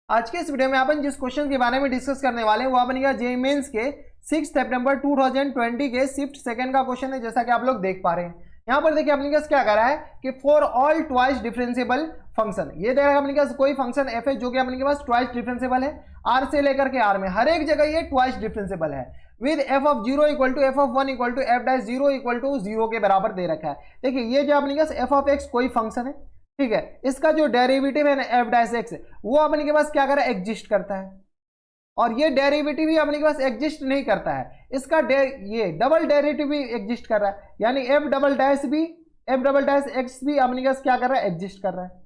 आज के इस वीडियो में अपन जिस क्वेश्चन के बारे में डिस्कस करने वाले हैं वो अपन जेईई मेंस के 6 सितंबर 2020 के शिफ्ट सेकंड का क्वेश्चन है, जैसा कि आप लोग देख पा रहे हैं। यहाँ पर देखिए अपने पास क्या कर रहा है कि for all twice differentiable function, ये दे रहा है अपने पास कोई फंक्शन एफ है जो कि अपने पास ट्वाइस डिफरेंशिएबल है आर से लेकर के आर में, हर एक जगह ये ट्वाइस डिफरेंशिएबल है with f of 0 equal to f of 1 equal to f dash 0 equal to 0 के बराबर दे रखा है। देखिए ये जो अपने पास एफ ऑफ एक्स कोई फंक्शन है, ठीक है, इसका जो डेरिवेटिव है ना एफ डैश एक्स वो अपने के पास क्या कर रहा है एग्जिस्ट करता है, और ये डेरिवेटिव भी अपने के पास एग्जिस्ट नहीं करता है, इसका ये डबल डेरिवेटिव भी एग्जिस्ट कर रहा है, यानी एफ डबल डैश एक्स भी अपने के पास क्या कर रहा है एग्जिस्ट कर रहा है,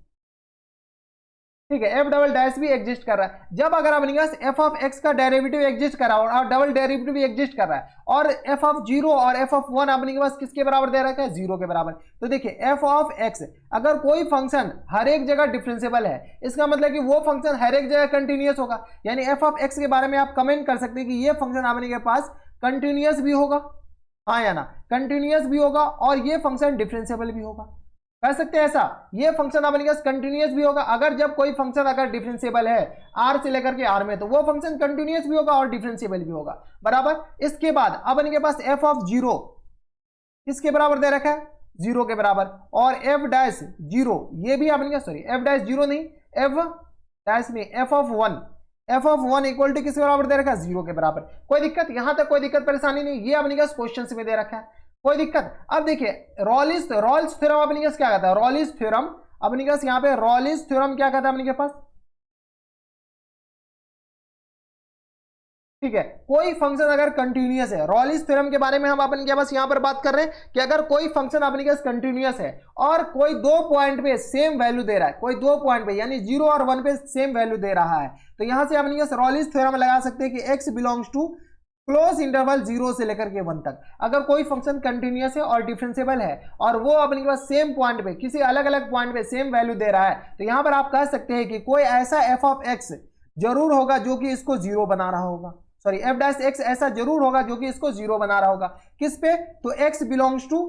ठीक है, एफ डबल डैश भी एग्जिस्ट कर रहा है। जब अगर अपने पास एफ ऑफ एक्स का डेरिवेटिव एग्जिस्ट कर रहा है और डबल डेरिवेटिव भी एग्जिस्ट कर रहा है और एफ ऑफ 0 और एफ ऑफ 1 अपने के पास किसके बराबर दे रखा है 0 के बराबर, तो देखिए एफ ऑफ एक्स अगर कोई फंक्शन हर एक जगह डिफरेंशिएबल है इसका मतलब कि वो फंक्शन हर एक जगह कंटिन्यूअस होगा, यानी एफ ऑफ एक्स के बारे में आप कमेंट कर सकते हैं कि ये फंक्शन अपने के पास कंटिन्यूअस भी होगा, हाँ या ना, कंटिन्यूअस भी होगा और ये फंक्शन डिफरेंशिएबल भी होगा, कह सकते हैं ऐसा, ये फंक्शन अपने पास कंटिन्यूअस भी होगा। अगर जब कोई फंक्शन अगर डिफरेंशिएबल है आर से लेकर के आर में तो वो फंक्शन कंटिन्यूअस भी होगा और डिफरेंशिएबल भी होगा, बराबर। इसके बाद अब इनके पास एफ ऑफ 0 किसके बराबर दे रखा है 0 के बराबर, और एफ डैश 0 ये भी अपने सॉरी एफ डैश 0 नहीं एफ डैश नहीं एफ ऑफ 1 इक्वल टू किसके बराबर दे रखा है 0 के बराबर। कोई दिक्कत, यहां तक कोई दिक्कत परेशानी नहीं, ये अपने पास क्वेश्चन में दे रखा है, कोई दिक्कत। अब देखिए रॉल्स थ्योरम अपने पास क्या कहता है, रॉल्स थ्योरम अपने पास यहाँ पे रॉल्स थ्योरम क्या कहता है अपने के पास, ठीक है, कोई फंक्शन अगर कंटिन्यूअस है, रॉल्स थ्योरम के बारे में हम अपन के पास यहां पर बात कर रहे हैं कि अगर कोई फंक्शन अपने पास कंटिन्यूअस है और कोई दो पॉइंट पे सेम वैल्यू दे रहा है, कोई दो पॉइंट पे यानी 0 और 1 पे सेम वैल्यू दे रहा है, तो यहां से अपने पास रॉल्स थ्योरम लगा सकते हैं कि x belongs to close interval 0 से लेकर के 1 तक। अगर कोई फंक्शन कंटिन्यूअस है और डिफरेंशिएबल है और वो अपने पास सेम पॉइंट पे किसी अलग अलग पॉइंट पे सेम वैल्यू दे रहा है, तो यहां पर आप कह सकते हैं कि कोई ऐसा एफ ऑफ एक्स जरूर होगा जो कि इसको 0 बना रहा होगा, सॉरी एफ डैश एक्स ऐसा जरूर होगा जो कि इसको 0 बना रहा होगा, किस पे, तो x बिलोंग्स टू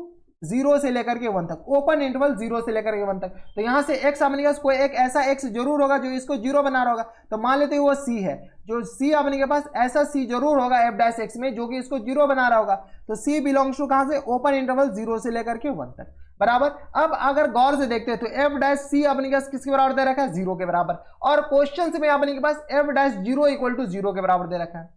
0 से लेकर के 1 तक, ओपन इंटरवल 0 से लेकर के 1 तक, तो यहां से x अपने पास कोई एक ऐसा x जरूर होगा जो इसको 0 बना रहा होगा, तो मान लेते हैं वो c है, जो c अपने के पास ऐसा c जरूर होगा f डैश x में जो कि इसको 0 बना रहा होगा, तो c बिलोंग्स टू कहां से, ओपन इंटरवल 0 से लेकर के 1 तक, बराबर। अब अगर गौर से देखते हैं तो f डैश c अपने के पास किसके बराबर दे रखा है 0 के बराबर, और क्वेश्चन में अपने के पास f डैश 0 इक्वल टू 0 के बराबर दे रखा है,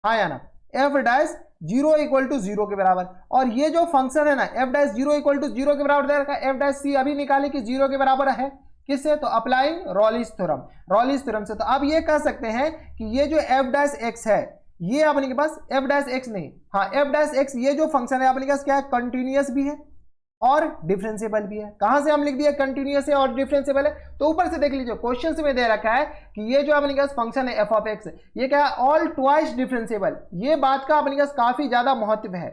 हाँ या ना, एफ डैश 0 इक्वल टू 0 के बराबर, और ये जो फंक्शन है ना एफ डैश 0 इक्वल टू 0 के बराबर दे रखा है, एफ डैश सी अभी निकाले कि 0 के बराबर है, किससे, तो अप्लाइंग रॉल्स थ्योरम से। तो अब ये कह सकते हैं कि ये जो एफ डैश एक्स है ये अपने के पास एफ डैश एक्स नहीं, हाँ एफ डैश एक्स ये जो फंक्शन है अपने पास क्या है, कंटिन्यूअस भी है और डिफरेंशिएबल भी है। कहां से हम लिख दिया कंटिन्यूअस है और डिफरेंशिएबल है, तो ऊपर से देख लीजिए क्वेश्चन में दे रखा है कि ये जो अपने पास फंक्शन है एफ ऑफ एक्स ये क्या है ऑल ट्वाइस डिफरेंशिएबल, ये बात का अपने पास काफी ज्यादा महत्व है,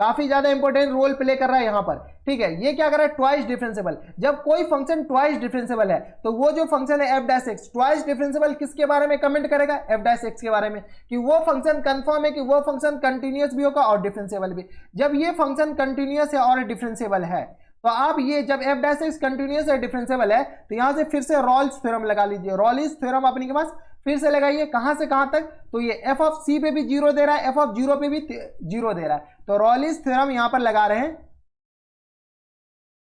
काफी ज्यादा इंपॉर्टेंट रोल प्ले कर रहा है यहां पर, ठीक है। ये क्या कर रहा है ट्वाइस डिफरेंशिएबल, जब कोई फंक्शन ट्वाइस डिफरेंशिएबल है तो वो जो फंक्शन है F dash x twice differentiable किसके बारे में कमेंट करेगा, एफ डैश एक्स के बारे में, कि वो फंक्शन कंफर्म है कि वो फंक्शन कंटिन्यूअस भी होगा और डिफरेंशिएबल भी। जब ये फंक्शन कंटिन्यूअस है और डिफरेंशिएबल है तो आप ये जब एफ डैश एक्स कंटिन्यूअस है डिफरेंशिएबल है तो यहां से फिर से रॉल्स थ्योरम लगा लीजिए, रॉल्स थ्योरम अपने के पास फिर से लगाइए, कहां से कहां तक, तो ये एफ ऑफ सी पे भी 0 दे रहा है, एफ ऑफ 0 पे भी 0 दे रहा है, तो रॉल्स थ्योरम यहां पर लगा रहे हैं,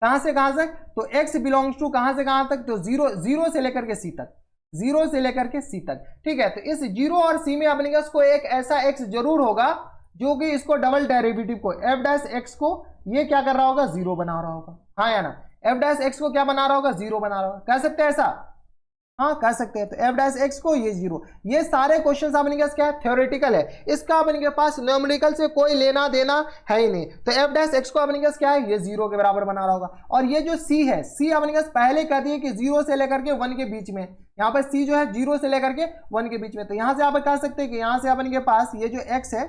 कहां से कहां तक, तो x बिलोंग्स टू कहां से कहां तक, तो 0 से लेकर के c तक, 0 से लेकर के c तक, ठीक है। तो इस 0 और c में अपने पास कोई एक ऐसा x जरूर होगा जो कि इसको डबल डेरिवेटिव को f डैश x को ये क्या कर रहा होगा 0 बना रहा होगा, हाँ या ना, f डैश x को क्या बना रहा होगा 0 बना रहा होगा, कह सकते हैं ऐसा, हाँ कह सकते हैं। तो f डैश एक्स को ये 0, ये सारे क्वेश्चन अपने के पास क्या है थ्योरेटिकल है, इसका अपने के पास न्यूमेरिकल से कोई लेना देना है ही नहीं, तो f डैश एक्स को अपने के पास क्या है ये 0 के बराबर बना रहा होगा, और ये जो c है c अपने के पास पहले कहती है कि 0 से लेकर के 1 के बीच में, यहाँ पर c जो है 0 से लेकर के 1 के बीच में, तो यहाँ से आप कह सकते हैं कि यहाँ से अपने के पास ये जो x है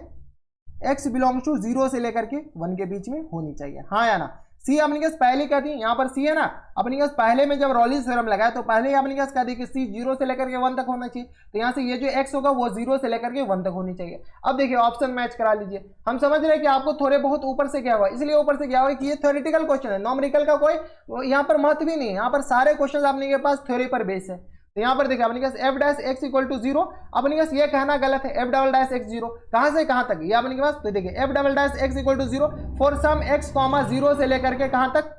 x बिलोंग्स टू 0 से लेकर के 1 के बीच में होनी चाहिए, हाँ या ना। सी अपने के पहले कहती है, यहाँ पर सी है ना अपने के पहले में जब रॉल्स थ्योरम लगाया तो पहले ही अपने के कहती है कि सी 0 से लेकर के 1 तक होना चाहिए, तो यहाँ से ये जो x होगा वो 0 से लेकर के 1 तक होनी चाहिए। अब देखिए ऑप्शन मैच करा लीजिए, हम समझ रहे हैं कि आपको थोड़े बहुत ऊपर से क्या हुआ, इसलिए ऊपर से क्या हुआ कि ये थ्योरेटिकल क्वेश्चन है, न्यूमेरिकल का कोई यहाँ पर महत्व ही नहीं है, यहाँ पर सारे क्वेश्चन अपने के पास थ्योरी पर बेस है। तो यहाँ पर देखिए अपने पास F dash x equal to 0, अपने पास ये कहना गलत है, एफ डबल डैश एक्स 0 कहां से कहां तक, ये अपने के पास, तो देखिए f double dash x equal to 0 for some x comma 0 से लेकर के कहां तक,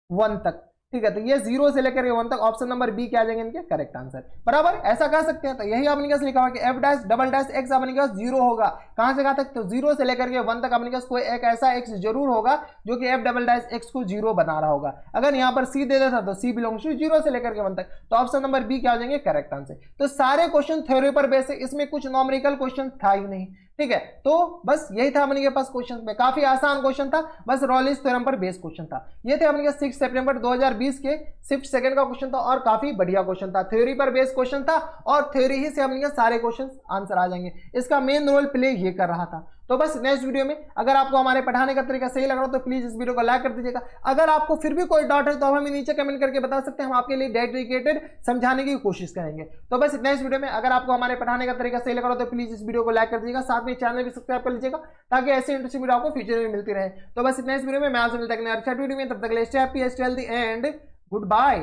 1 तक, ठीक है। तो ये 0 से लेकर के 1 तक, ऑप्शन नंबर बी क्या आ जाएंगे इनके करेक्ट आंसर, बराबर, ऐसा कह सकते हैं। तो यही आपने पास लिखा हुआ कि F dash double dash x अपने पास 0 होगा, कहां से कहां तक, तो 0 से लेकर के 1 तक अपने पास कोई एक ऐसा एक्स जरूर होगा जो कि एफ डबल डैश एक्स को 0 बना रहा होगा। अगर यहाँ पर सी दे देता तो सी बिलोंग्स टू 0 से लेकर के 1 तक, तो ऑप्शन नंबर बी क्या हो जाएंगे करेक्ट आंसर। तो सारे क्वेश्चन थ्योरी पर बेस है, इसमें कुछ नॉमेरिकल क्वेश्चन था ही नहीं, ठीक है। तो बस यही था अपने के पास क्वेश्चन में, काफी आसान क्वेश्चन था, बस रॉलिंस थ्योरम पर बेस्ड क्वेश्चन था। ये थे अपने 6 सितंबर 2020 के शिफ्ट सेकंड का क्वेश्चन था और काफी बढ़िया क्वेश्चन था, थ्योरी पर बेस्ड क्वेश्चन था और थ्योरी ही से अपने सारे क्वेश्चन आंसर आ जाएंगे। इसका मेन रोल प्ले ये कर रहा था। तो बस नेक्स्ट वीडियो में अगर आपको हमारे पढ़ाने का तरीका सही लग रहा हो तो प्लीज इस वीडियो को लाइक कर दीजिएगा। अगर आपको फिर भी कोई डाउट है तो हमें नीचे कमेंट करके बता सकते हैं, हम आपके लिए डेडिकेटेड समझाने की कोशिश करेंगे। तो बस नेक्स्ट वीडियो में अगर आपको हमारे पढ़ाने का तरीका सही लग रहा हो तो प्लीज इस वीडियो को लाइक कर दीजिएगा, साथ में चैनल भी सब्सक्राइब कर लीजिएगा ताकि ऐसे इंटरेस्टिंग वीडियो आपको फ्यूचर में मिलती रहे। तो बस नेक्स्ट वीडियो में मैं आपसे मिलता हूं, तब तक के लिए stay happy, stay healthy and good bye.